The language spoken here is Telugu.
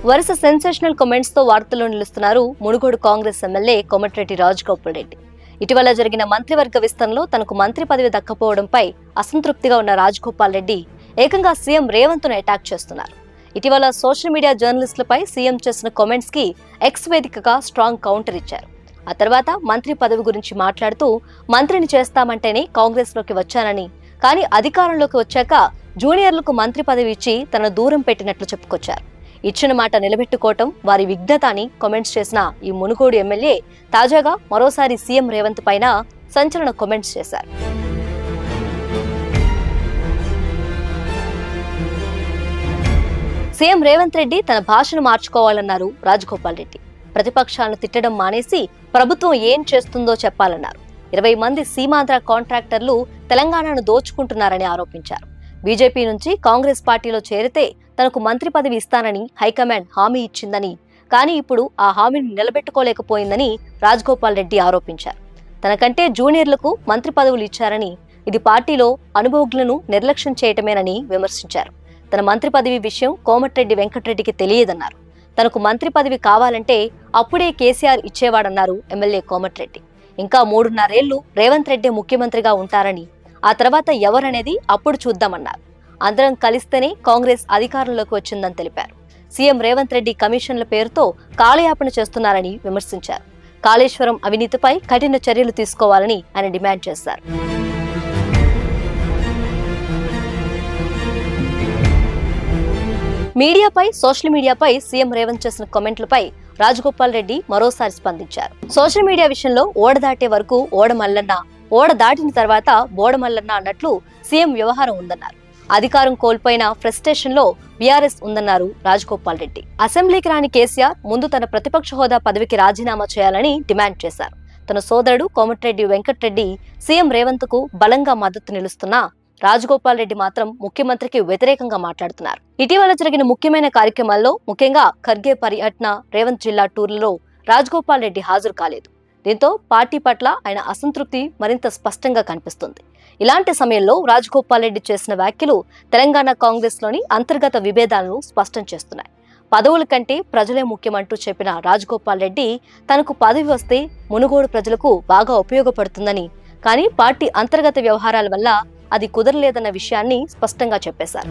వరుస సెన్సేషనల్ కామెంట్స్ తో వార్తల్లో నిలుస్తున్నారు మునుగోడు కాంగ్రెస్ ఎమ్మెల్యే కోమటిరెడ్డి రాజగోపాల్ రెడ్డి. ఇటీవల జరిగిన మంత్రివర్గ విస్తరణలో తనకు మంత్రి పదవి దక్కపోవడంపై అసంతృప్తిగా ఉన్న రాజగోపాల్ రెడ్డి ఏకంగా సీఎం రేవంత్ ను అటాక్ చేస్తున్నారు. ఇటీవల సోషల్ మీడియా జర్నలిస్టులపై సీఎం చేసిన కామెంట్స్ కి ఎక్స్ వేదికగా స్ట్రాంగ్ కౌంటర్ ఇచ్చారు. ఆ తర్వాత మంత్రి పదవి గురించి మాట్లాడుతూ మంత్రిని చేస్తామంటేనే కాంగ్రెస్ లోకి వచ్చానని, కానీ అధికారంలోకి వచ్చాక జూనియర్లకు మంత్రి పదవి ఇచ్చి తన దూరం పెట్టినట్లు చెప్పుకొచ్చారు. ఇచ్చిన మాట నిలబెట్టుకోవటం వారి విఘ్నత అని కామెంట్స్ చేసిన ఈ మునుగోడు ఎమ్మెల్యే తాజాగా మరోసారి సీఎం రేవంత్ పైన సంచలన కామెంట్స్ చేశారు. సీఎం రేవంత్ రెడ్డి తన భాషను మార్చుకోవాలన్నారు రాజగోపాల్ రెడ్డి. ప్రతిపక్షాలను తిట్టడం మానేసి ప్రభుత్వం ఏం చేస్తుందో చెప్పాలన్నారు. 20 మంది సీమాంధ్ర కాంట్రాక్టర్లు తెలంగాణను దోచుకుంటున్నారని ఆరోపించారు. బీజేపీ నుంచి కాంగ్రెస్ పార్టీలో చేరితే తనకు మంత్రి పదవి ఇస్తానని హైకమాండ్ హామీ ఇచ్చిందని, కానీ ఇప్పుడు ఆ హామీని నిలబెట్టుకోలేకపోయిందని రాజగోపాల్ రెడ్డి ఆరోపించారు. తనకంటే జూనియర్లకు మంత్రి పదవులు ఇచ్చారని, ఇది పార్టీలో అనుభవజ్ఞులను నిర్లక్ష్యం చేయటమేనని విమర్శించారు. తన మంత్రి పదవి విషయం కోమటిరెడ్డి వెంకటరెడ్డికి తెలియదన్నారు. తనకు మంత్రి పదవి కావాలంటే అప్పుడే కేసీఆర్ ఇచ్చేవాడన్నారు ఎమ్మెల్యే కోమటిరెడ్డి. ఇంకా 3.5 ఏళ్లు రేవంత్ రెడ్డి ముఖ్యమంత్రిగా ఉంటారని, ఆ తర్వాత ఎవరనేది అప్పుడు చూద్దామన్నారు. అందరం కలిస్తేనే కాంగ్రెస్ అధికారంలోకి వచ్చిందని తెలిపారు. సీఎం రేవంత్ రెడ్డి కమిషన్ల పేరుతో కాలయాపన చేస్తున్నారని విమర్శించారు. కాళేశ్వరం అవినీతిపై కఠిన చర్యలు తీసుకోవాలని ఆయన డిమాండ్ చేశారు. సోషల్ మీడియాపై సీఎం రేవంత్ చేసిన కామెంట్లపై రాజగోపాల్ రెడ్డి మరోసారి స్పందించారు. సోషల్ మీడియా విషయంలో ఓడ దాటే వరకు ఓడ మల్లన్న, ఓడ దాటిన తర్వాత బోడ మల్లన్న అన్నట్లు సీఎం వ్యవహారం ఉందన్నారు. అధికారం కోల్పోయిన ఫ్రస్ట్రేషన్ లో బీఆర్ఎస్ ఉందన్నారు రాజగోపాల్ రెడ్డి. అసెంబ్లీకి రాని కేసీఆర్ ముందు తన ప్రతిపక్ష హోదా పదవికి రాజీనామా చేయాలని డిమాండ్ చేశారు. తన సోదరుడు కోమటిరెడ్డి వెంకటరెడ్డి సీఎం రేవంత్ కు బలంగా మద్దతు నిలుస్తున్నా రాజగోపాల్ రెడ్డి మాత్రం ముఖ్యమంత్రికి వ్యతిరేకంగా మాట్లాడుతున్నారు. ఇటీవల జరిగిన ముఖ్యమైన కార్యక్రమాల్లో ముఖ్యంగా ఖర్గే పర్యటన, రేవంత్ జిల్లా టూర్లలో రాజగోపాల్ రెడ్డి హాజరు కాలేదు. దీంతో పార్టీ పట్ల ఆయన అసంతృప్తి మరింత స్పష్టంగా కనిపిస్తుంది. ఇలాంటి సమయంలో రాజగోపాల్ రెడ్డి చేసిన వ్యాఖ్యలు తెలంగాణ కాంగ్రెస్ లోని అంతర్గత విభేదాలను స్పష్టం చేస్తున్నాయి. పదవుల కంటే ప్రజలే ముఖ్యమంటూ చెప్పిన రాజగోపాల్ రెడ్డి తనకు పదవి వస్తే మునుగోడు ప్రజలకు బాగా ఉపయోగపడుతుందని, కానీ పార్టీ అంతర్గత వ్యవహారాల వల్ల అది కుదరలేదన్న విషయాన్ని స్పష్టంగా చెప్పేశారు.